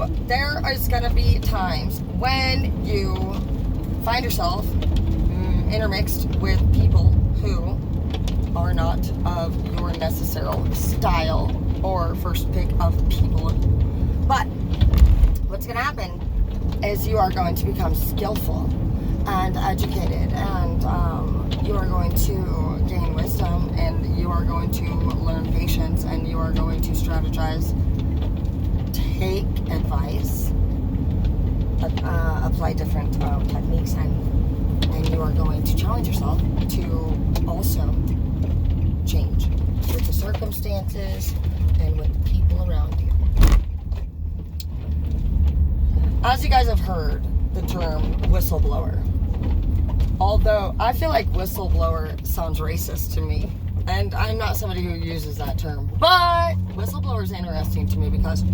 So there is going to be times when you find yourself intermixed with people who are not of your necessary style or first pick of people. But what's going to happen is you are going to become skillful and educated, and you are going to gain wisdom, and you are going to learn patience, and you are going to strategize, take advice, apply different techniques, and you are going to challenge yourself to also change with the circumstances and with the people around you. As you guys have heard the term whistleblower, although I feel like whistleblower sounds racist to me, and I'm not somebody who uses that term, but whistleblower is interesting to me because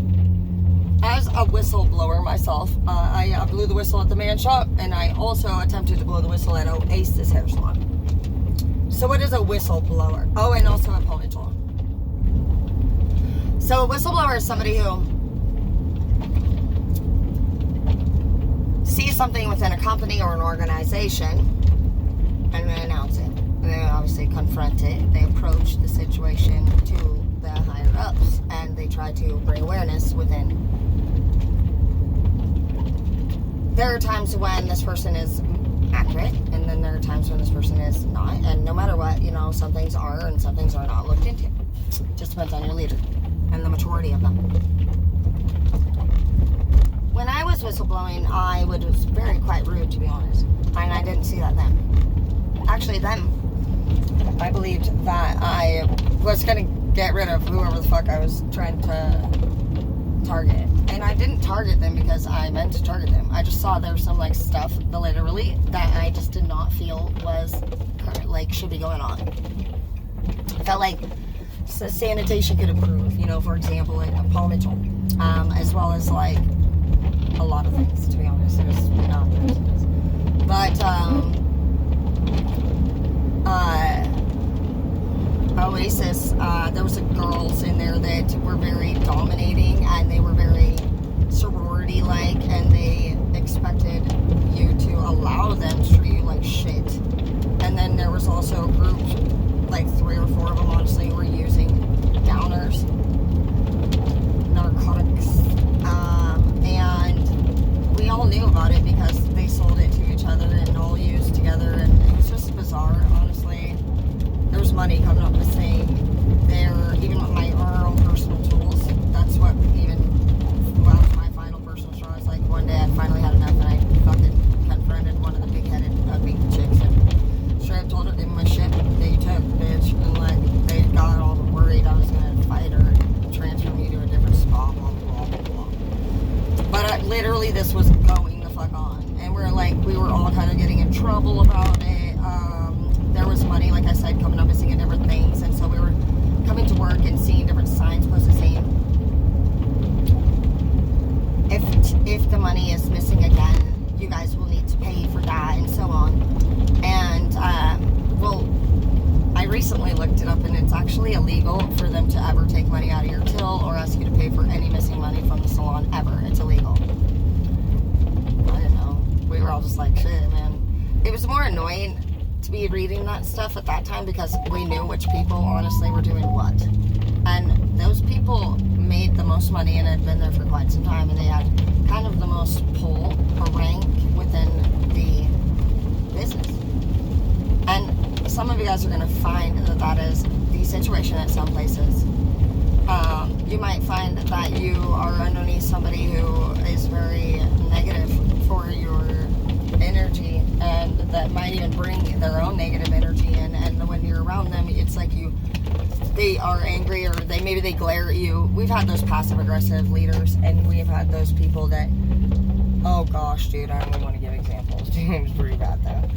as a whistleblower myself, I blew the whistle at the man shop, and I also attempted to blow the whistle at Oasis Hair Salon. So what is a whistleblower? Oh, and also a ponytail. So a whistleblower is somebody who sees something within a company or an organization and they announce it. They obviously confront it. They approach the situation to the higher ups, and they try to bring awareness within. There are times when this person is accurate, and then there are times when this person is not. And no matter what, some things are and some things are not looked into. It just depends on your leader and the maturity of them. When I was whistleblowing, I was very quite rude, to be honest. And I didn't see that then. Actually, then, I believed that I was going to get rid of whoever the fuck I was trying to target. And I didn't target them because I meant to target them. I just saw there was some, stuff, literally, that I just did not feel was, should be going on. I felt like sanitation could improve, for example, a palmital, as well as, a lot of things, to be honest. It was not good. But, Oasis, there was girls in there that were very dominating, and they were very sorority-like, and they expected you to allow them to treat you like shit. And then there was also a group, 3 or 4 of them, honestly, who were using downers, narcotics, and we all knew about it because they sold it to each other and all used together, and it was just bizarre, honestly. There was money coming up the same there, even with my own personal tools. That's what was my final personal straw. It's one day I finally had enough, and I fucking confronted one of the big-headed big chicks, and straight up told her, give me my shit, they took, bitch, and they got all worried I was gonna fight her and transfer me to a different spot, blah, blah, blah, blah. But literally this was going the fuck on, and we were all kind of getting in trouble about it. There was money, like I said, coming up and seeing different things, and so we were coming to work and seeing different signs posted saying, if the money is missing again, you guys will need to pay for that, and so on. And I recently looked it up, and it's actually illegal for them to ever take money out of your till or ask you to pay for any missing money from the salon ever. It's illegal. I don't know. We were all just like, shit, man. It was more annoying to be reading that stuff at that time because we knew which people honestly were doing what. And those people made the most money and had been there for quite some time, and they had kind of the most pull or rank within the business. And some of you guys are going to find that is the situation at some places. You might find that you are underneath somebody who is very negative for your energy, and that might even bring their own negative energy in, and when you're around them, it's like they are angry, or maybe they glare at you. We've had those passive aggressive leaders, and we have had those people that, oh gosh, dude, I don't even want to give examples. It was pretty bad though.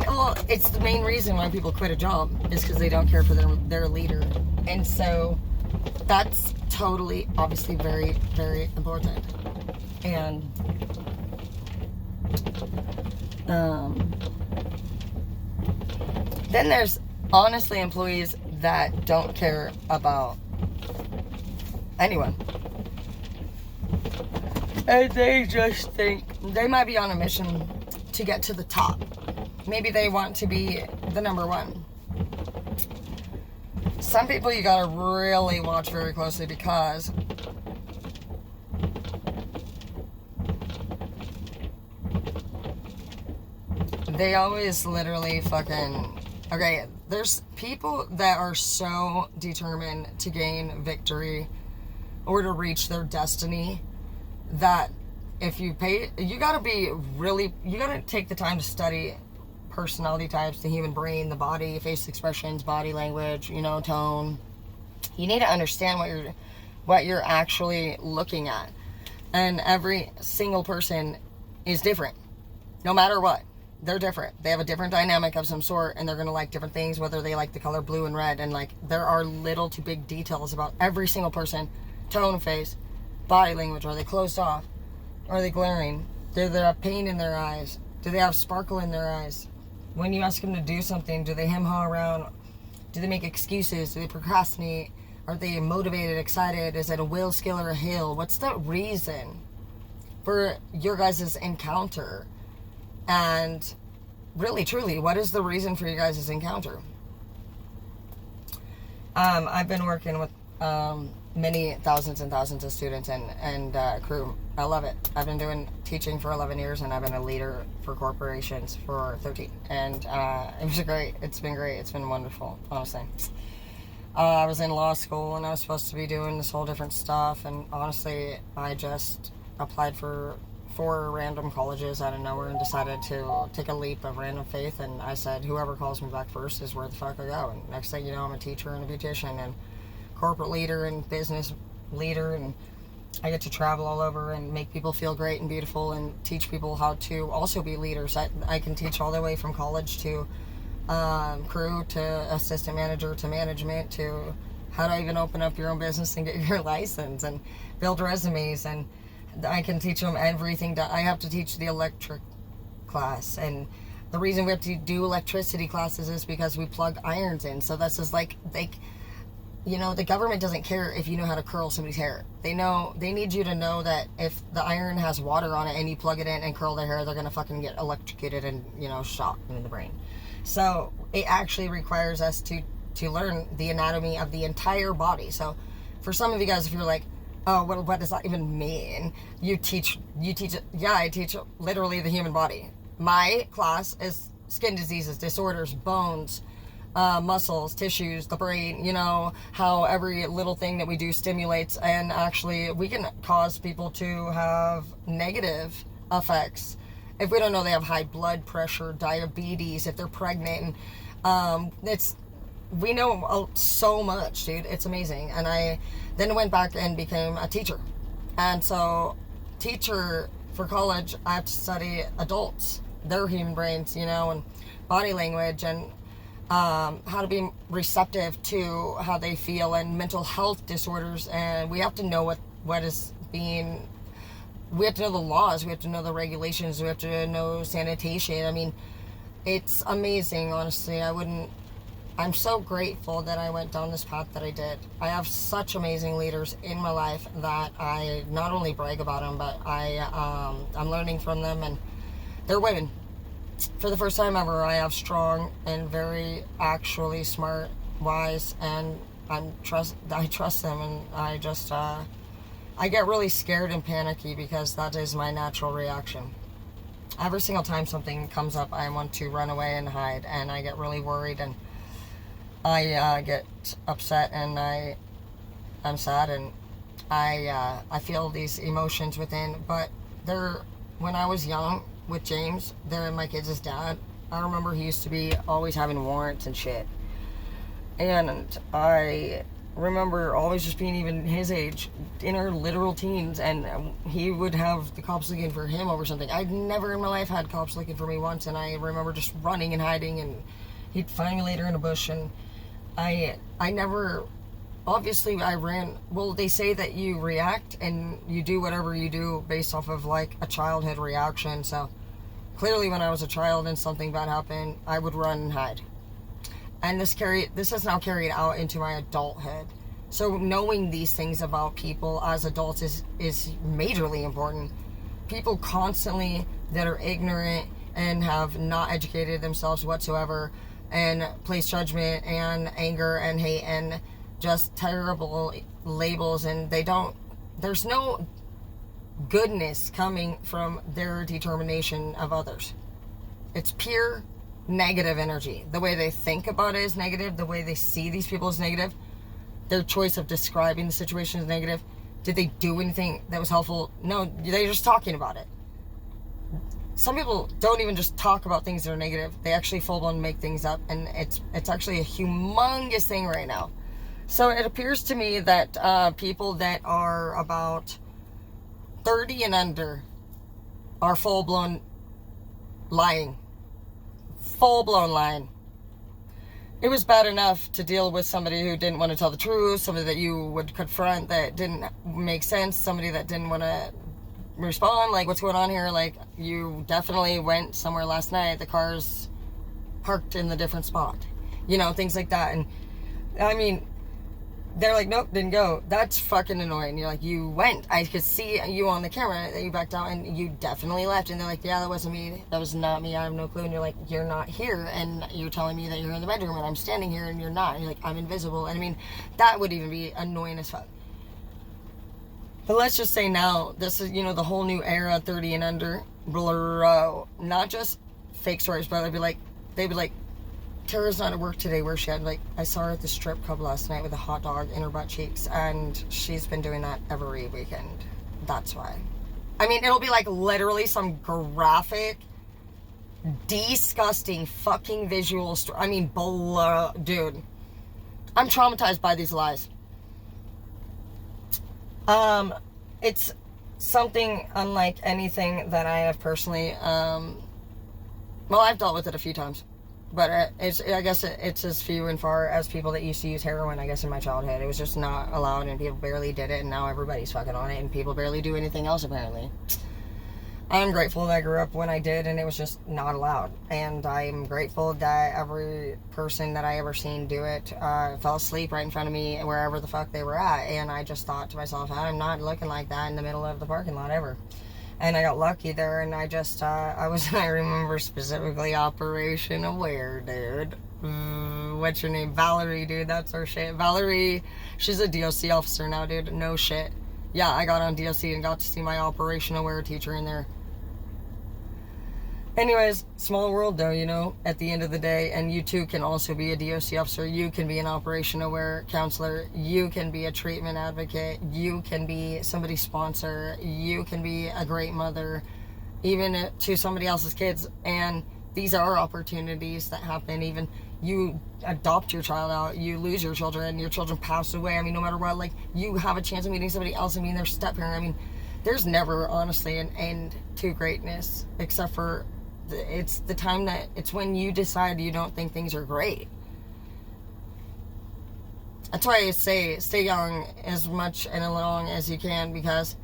Well, it's the main reason why people quit a job is because they don't care for their leader, and so that's totally, obviously, very, very important. And then there's honestly employees that don't care about anyone. And they just think they might be on a mission to get to the top. Maybe they want to be the number one. Some people you gotta really watch very closely because they always literally fucking... Okay, there's people that are so determined to gain victory or to reach their destiny that if you pay... You gotta be really... You gotta take the time to study personality types, the human brain, the body, face expressions, body language, you know, tone. You need to understand what you're actually looking at. And every single person is different. No matter what. They're different. They have a different dynamic of some sort, and they're going to like different things, whether they like the color blue and red. And, like, there are little to big details about every single person. Tone of face, body language. Are they closed off? Are they glaring? Do they have pain in their eyes? Do they have sparkle in their eyes? When you ask them to do something, do they hem-haw around? Do they make excuses? Do they procrastinate? Are they motivated, excited? Is it a will, skill, or a hill? What's the reason for your guys' encounter? And really, truly, what is the reason for you guys' encounter? I've been working with many thousands and thousands of students and crew. I love it. I've been doing teaching for 11 years, and I've been a leader for corporations for 13. And it was great. It's been great. It's been wonderful, honestly. I was in law school, and I was supposed to be doing this whole different stuff. And honestly, I just applied for 4 random colleges out of nowhere and decided to take a leap of random faith. And I said, whoever calls me back first is where the fuck I go. And next thing you know, I'm a teacher and a beautician and corporate leader and business leader, and I get to travel all over and make people feel great and beautiful and teach people how to also be leaders. I can teach all the way from college to crew to assistant manager to management to how to even open up your own business and get your license and build resumes. And I can teach them everything. I have to teach the electric class, and the reason we have to do electricity classes is because we plug irons in. So that's just like you know, the government doesn't care if you know how to curl somebody's hair. They need you to know that if the iron has water on it and you plug it in and curl their hair, they're gonna fucking get electrocuted and, you know, shot in the brain. So it actually requires us to learn the anatomy of the entire body. So for some of you guys, if you're like, oh, what does that even mean? You teach it. Yeah, I teach literally the human body. My class is skin diseases, disorders, bones, muscles, tissues, the brain, you know, how every little thing that we do stimulates, and actually we can cause people to have negative effects if we don't know they have high blood pressure, diabetes, if they're pregnant. We know so much, dude. It's amazing. And I then went back and became a teacher. And so teacher for college, I have to study adults, their human brains, you know, and body language, and how to be receptive to how they feel, and mental health disorders. And we have to know what is being... We have to know the laws. We have to know the regulations. We have to know sanitation. I mean, it's amazing, honestly. I'm so grateful that I went down this path that I did. I have such amazing leaders in my life that I not only brag about them, but I'm learning from them, and they're women. For the first time ever, I have strong and very actually smart, wise, and I trust them, and I just I get really scared and panicky because that is my natural reaction. Every single time something comes up, I want to run away and hide, and I get really worried, and I get upset, and I'm sad, and I feel these emotions within. But when I was young with James, my kids' dad, I remember he used to be always having warrants and shit, and I remember always just being even his age, in our literal teens, and he would have the cops looking for him over something. I'd never in my life had cops looking for me once, and I remember just running and hiding, and he'd find me later in a bush, and I never, obviously I ran. Well, they say that you react and you do whatever you do based off of like a childhood reaction. So clearly when I was a child and something bad happened, I would run and hide. And this has now carried out into my adulthood. So knowing these things about people as adults is majorly important. People constantly that are ignorant and have not educated themselves whatsoever and place judgment and anger and hate and just terrible labels, and there's no goodness coming from their determination of others. It's pure negative energy. The way they think about it is negative. The way they see these people is negative. Their choice of describing the situation is negative. Did they do anything that was helpful? No, they're just talking about it. Some people don't even just talk about things that are negative. They actually full-blown make things up, and it's actually a humongous thing right now. So it appears to me that people that are about 30 and under are full-blown lying. Full-blown lying. It was bad enough to deal with somebody who didn't want to tell the truth, somebody that you would confront that didn't make sense, somebody that didn't want to respond, like, what's going on here? Like, you definitely went somewhere last night, the car's parked in the different spot, you know, things like that. And I mean, they're like, nope, didn't go. That's fucking annoying. You're like, you went. I could see you on the camera that you backed out and you definitely left. And they're like, yeah, that wasn't me. That was not me. I have no clue. And you're like, you're not here. And you're telling me that you're in the bedroom and I'm standing here and you're not. And you're like, I'm invisible. And I mean, that would even be annoying as fuck. But let's just say now, this is, you know, the whole new era, 30 and under. Bro, not just fake stories, but they'd be like, Tara's not at work today. Where's she at? Like, I saw her at the strip club last night with a hot dog in her butt cheeks, and she's been doing that every weekend. That's why. I mean, it'll be like literally some graphic, disgusting fucking visual story. I mean, dude. I'm traumatized by these lies. It's something unlike anything that I have personally, well, I've dealt with it a few times. But I guess it's as few and far as people that used to use heroin, I guess, in my childhood. It was just not allowed, and people barely did it, and now everybody's fucking on it, and people barely do anything else, apparently. I'm grateful that I grew up when I did, and it was just not allowed. And I'm grateful that every person that I ever seen do it fell asleep right in front of me, wherever the fuck they were at. And I just thought to myself, I'm not looking like that in the middle of the parking lot ever. And I got lucky there, and I just, I remember specifically Operation Aware, dude. What's your name? Valerie, dude, that's her shit. Valerie, she's a DOC officer now, dude. No shit. Yeah, I got on DOC and got to see my Operation Aware teacher in there. Anyways, small world though, you know, at the end of the day, and you too can also be a DOC officer. You can be an Operation Aware counselor. You can be a treatment advocate. You can be somebody's sponsor. You can be a great mother, even to somebody else's kids. And these are opportunities that happen. Even you adopt your child out, you lose your children, your children pass away. I mean, no matter what, like, you have a chance of meeting somebody else and being their step parent. I mean, there's never, honestly, an end to greatness, except for it's the time that it's when you decide you don't think things are great. That's why I say stay young as much and long as you can, because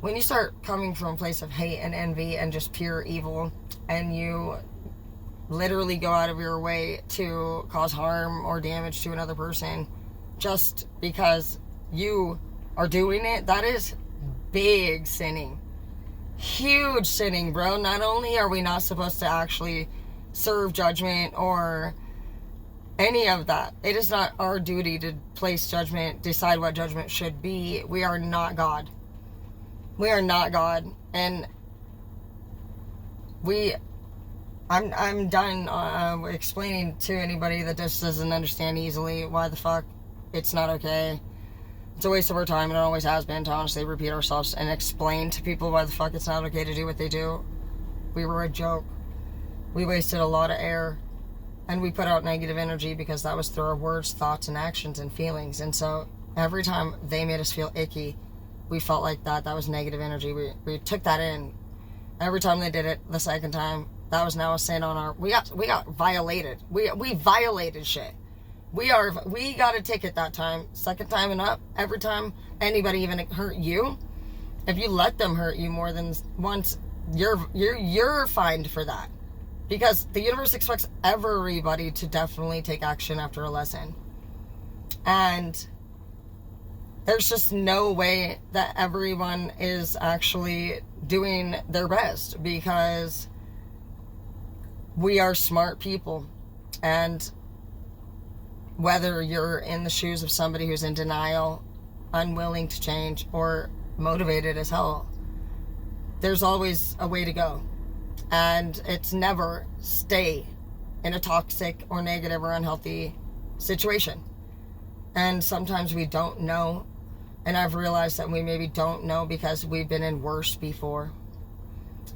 when you start coming from a place of hate and envy and just pure evil, and you literally go out of your way to cause harm or damage to another person just because you are doing it, that is big sinning. Huge sinning, bro. Not only are we not supposed to actually serve judgment or any of that, it is not our duty to place judgment, decide what judgment should be. We are not God. We are not God. And I'm done explaining to anybody that just doesn't understand easily why the fuck it's not okay. It's a waste of our time, and it always has been, to honestly repeat ourselves and explain to people why the fuck it's not okay to do what they do. We were a joke. We wasted a lot of air, and we put out negative energy because that was through our words, thoughts, and actions and feelings. And so every time they made us feel icky, we felt like that was negative energy. We took that in. Every time they did it the second time, that was now a sin on our... We got violated. We violated shit. We got a ticket that time. Second time and up, every time anybody even hurt you, if you let them hurt you more than once, you're fined for that. Because the universe expects everybody to definitely take action after a lesson. And There's just no way that everyone is actually doing their best, because we are smart people. And whether you're in the shoes of somebody who's in denial, unwilling to change, or motivated as hell, there's always a way to go. And it's never stay in a toxic or negative or unhealthy situation. And sometimes we don't know. And I've realized that we maybe don't know because we've been in worse before.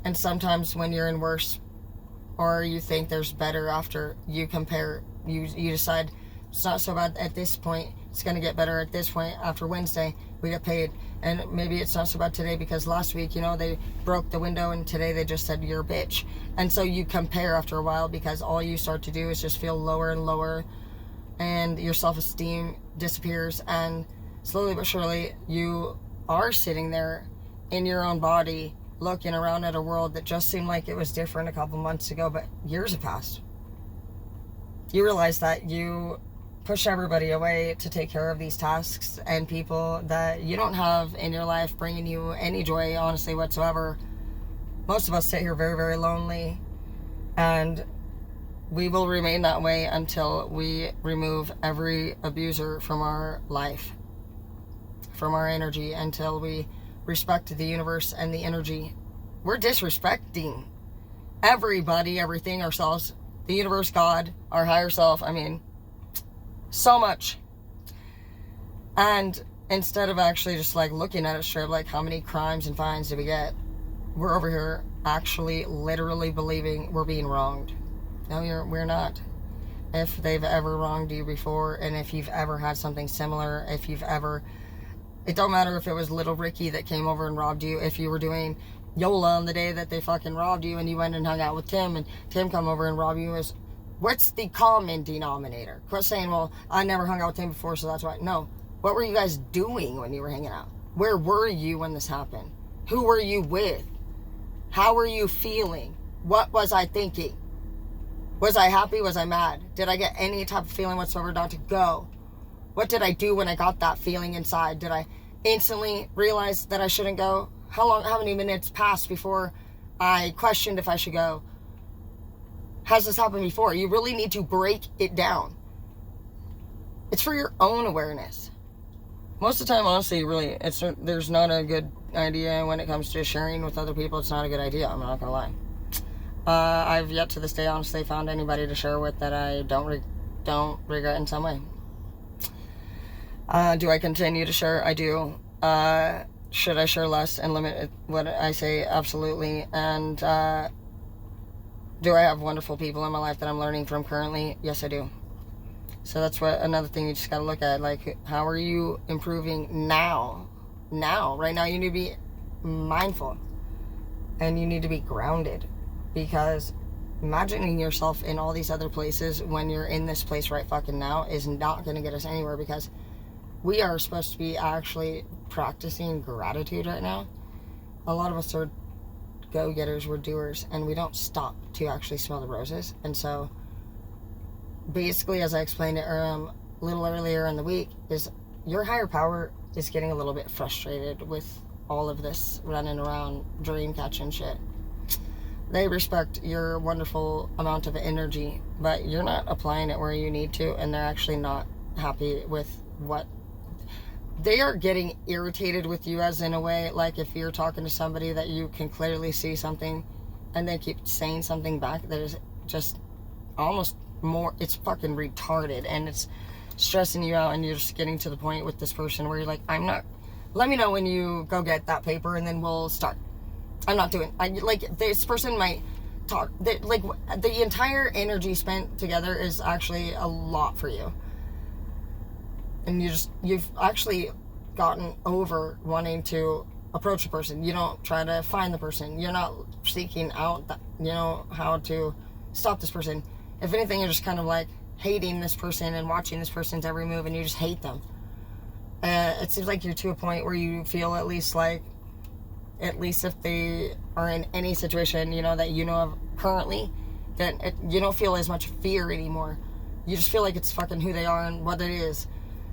And sometimes when you're in worse, or you think there's better after, you compare, you decide it's not so bad at this point, it's going to get better at this point. After Wednesday, we get paid. And maybe it's not so bad today because last week, they broke the window, and today they just said, you're a bitch. And so you compare after a while, because all you start to do is just feel lower and lower, and your self-esteem disappears, and slowly but surely you are sitting there in your own body looking around at a world that just seemed like it was different a couple months ago, but years have passed. You realize that you push everybody away to take care of these tasks and people that you don't have in your life bringing you any joy, honestly, whatsoever. Most of us sit here very, very lonely, and we will remain that way until we remove every abuser from our life, from our energy, until we respect the universe and the energy. We're disrespecting everybody, everything, ourselves, the universe, God, our higher self. I mean, so much. And instead of actually just looking at it straight, how many crimes and fines did we get, we're over here actually literally believing we're being wronged. No, we're not. If they've ever wronged you before, and if you've ever had something similar, if you've ever, it don't matter if it was little Ricky that came over and robbed you, if you were doing YOLA on the day that they fucking robbed you and you went and hung out with Tim, and Tim come over and robbed you, what's the common denominator? Quit saying, well, I never hung out with him before, so that's why. No. What were you guys doing when you were hanging out? Where were you when this happened? Who were you with? How were you feeling? What was I thinking? Was I happy? Was I mad? Did I get any type of feeling whatsoever not to go? What did I do when I got that feeling inside? Did I instantly realize that I shouldn't go? How many minutes passed before I questioned if I should go? Has this happened before? You really need to break it down. It's for your own awareness. Most of the time, honestly, really, there's not a good idea when it comes to sharing with other people. It's not a good idea. I'm not gonna lie. I've yet to this day, honestly, found anybody to share with that I don't regret in some way. Do I continue to share? I do. Should I share less and limit what I say? Absolutely. And do I have wonderful people in my life that I'm learning from currently? Yes, I do. So that's another thing you just got to look at. How are you improving now? Right now, you need to be mindful. And you need to be grounded. Because imagining yourself in all these other places when you're in this place right fucking now is not going to get us anywhere, because we are supposed to be actually practicing gratitude right now. A lot of us are go-getters, we're doers, and we don't stop to actually smell the roses. And so basically, as I explained it a little earlier in the week, is your higher power is getting a little bit frustrated with all of this running around dream catching shit. They respect your wonderful amount of energy, but you're not applying it where you need to, and they're actually not happy with what they are getting irritated with you, as in a way, if you're talking to somebody that you can clearly see something and they keep saying something back that is just almost more, it's fucking retarded, and it's stressing you out, and you're just getting to the point with this person where you're like, let me know when you go get that paper and then we'll start. I'm not doing, this person might talk, the entire energy spent together is actually a lot for you. And you've actually gotten over wanting to approach a person. You don't try to find the person. You're not seeking out, how to stop this person. If anything, you're just kind of hating this person and watching this person's every move, and you just hate them. It seems like you're to a point where you feel at least if they are in any situation, that you know of currently, that you don't feel as much fear anymore. You just feel like it's fucking who they are and what it is.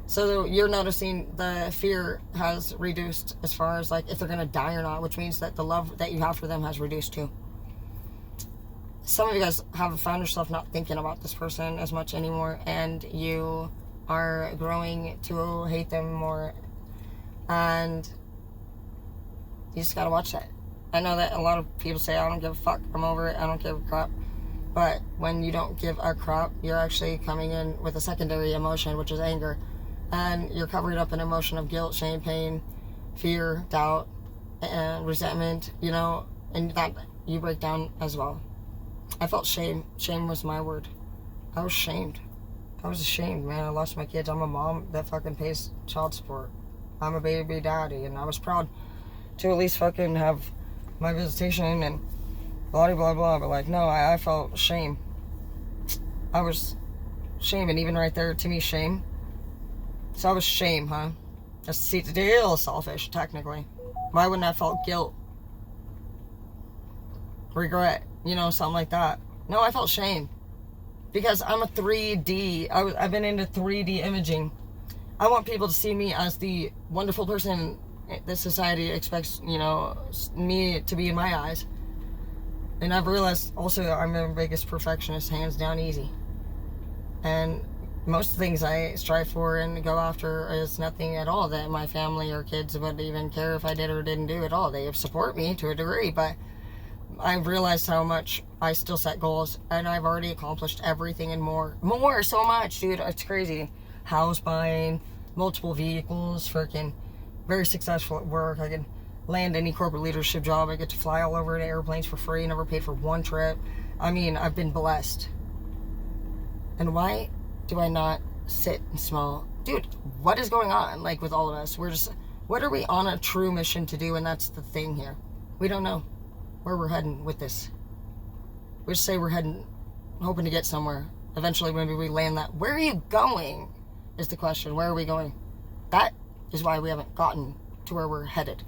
So you're noticing the fear has reduced as far as like if they're going to die or not, which means that the love that you have for them has reduced too. Some of you guys have found yourself not thinking about this person as much anymore, and you are growing to hate them more, and you just gotta watch that. I know that a lot of people say, I don't give a fuck, I'm over it, I don't give a crap. But when you don't give a crap, you're actually coming in with a secondary emotion, which is anger. And you're covering up an emotion of guilt, shame, pain, fear, doubt, and resentment, you know, and that you break down as well. I felt shame. Shame was my word. I was shamed. I was ashamed, man. I lost my kids. I'm a mom that fucking pays child support. I'm a baby daddy, and I was proud to at least fucking have my visitation and blah, blah, blah. But like, no, I felt shame. I was shame, and even right there, to me, shame. So I was shame, huh? That's still selfish, technically. Why wouldn't I felt guilt? Regret, you know, something like that. No, I felt shame. Because I'm a 3D. I've been into 3D imaging. I want people to see me as the wonderful person that society expects, you know, me to be in my eyes. And I've realized also I'm the biggest perfectionist, hands down, easy. And most things I strive for and go after is nothing at all that my family or kids would even care if I did or didn't do at all. They support me to a degree, but I've realized how much I still set goals, and I've already accomplished everything and more, so much, dude. It's crazy. House buying, multiple vehicles, freaking very successful at work. I can land any corporate leadership job. I get to fly all over in airplanes for free, never paid for one trip. I mean, I've been blessed. And why do I not sit and smell? Dude, what is going on, like, with all of us? What are we on a true mission to do? And that's the thing here. We don't know where we're heading with this. We just say we're heading, hoping to get somewhere. Eventually, maybe we land that. Where are you going is the question. Where are we going? That is why we haven't gotten to where we're headed.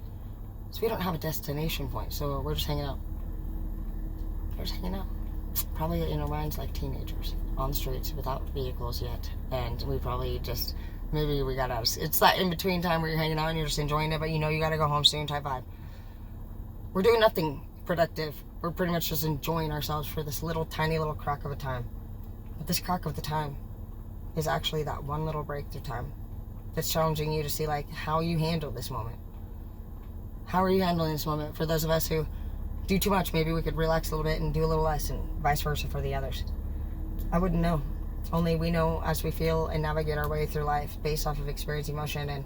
So we don't have a destination point. So we're just hanging out. We're just hanging out. Probably in our minds like teenagers on the streets without vehicles yet. And we probably just, maybe we got out. It's that in-between time where you're hanging out and you're just enjoying it, but you know you got to go home soon type vibe. We're doing nothing productive. We're pretty much just enjoying ourselves for this little tiny little crack of a time. But this crack of the time is actually that one little breakthrough time that's challenging you to see like how you handle this moment. How are you handling this moment? For those of us who do too much, maybe we could relax a little bit and do a little less, and vice versa for the others. I wouldn't know. Only we know as we feel and navigate our way through life based off of experience, emotion, and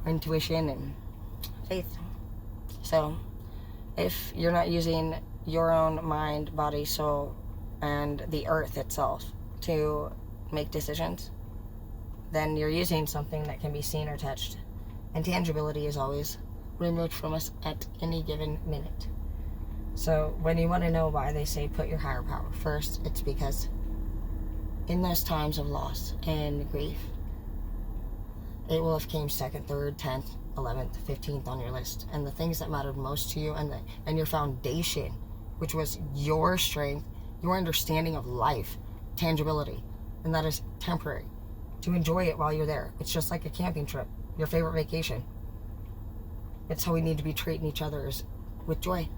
intuition and faith. So if you're not using your own mind, body, soul, and the earth itself to make decisions, then you're using something that can be seen or touched. And tangibility is always removed from us at any given minute. So when you want to know why they say put your higher power first, it's because in those times of loss and grief, it will have came second, third, 10th, 11th, 15th on your list. And the things that mattered most to you and your foundation, which was your strength, your understanding of life, tangibility, and that is temporary. To enjoy it while you're there. It's just like a camping trip, your favorite vacation. It's how we need to be treating each other, is with joy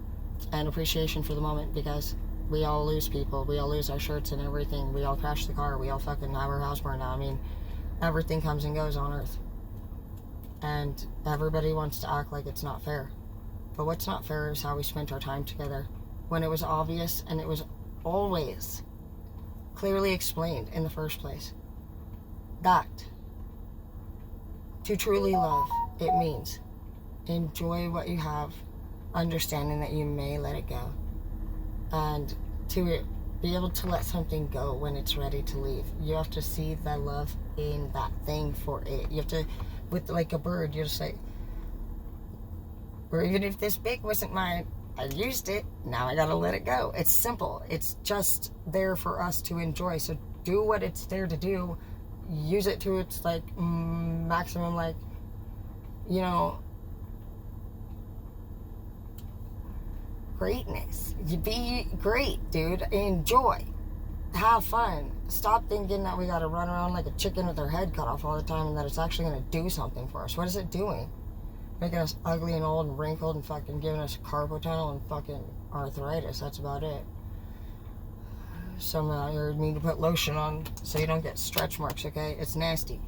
and appreciation for the moment, because we all lose people. We all lose our shirts and everything. We all crash the car. We all fucking have our house burned out. I mean, everything comes and goes on Earth. And everybody wants to act like it's not fair. But what's not fair is how we spent our time together when it was obvious and it was always clearly explained in the first place. That to truly love, it means enjoy what you have, understanding that you may let it go, and to be able to let something go when it's ready to leave. You have to see the love in that thing for it. You have to, with like a bird, you just say, or even if this beak wasn't mine, I used it, now I gotta let it go. It's simple. It's just there for us to enjoy. So do what it's there to do. Use it to its like maximum, like, you know, greatness. You be great, dude. Enjoy. have fun. Stop thinking that we gotta run around like a chicken with our head cut off all the time and that it's actually gonna do something for us. What is it doing? Making us ugly and old and wrinkled and fucking giving us carpal tunnel and fucking arthritis. That's about it. Some you need to put lotion on so you don't get stretch marks, okay? It's nasty.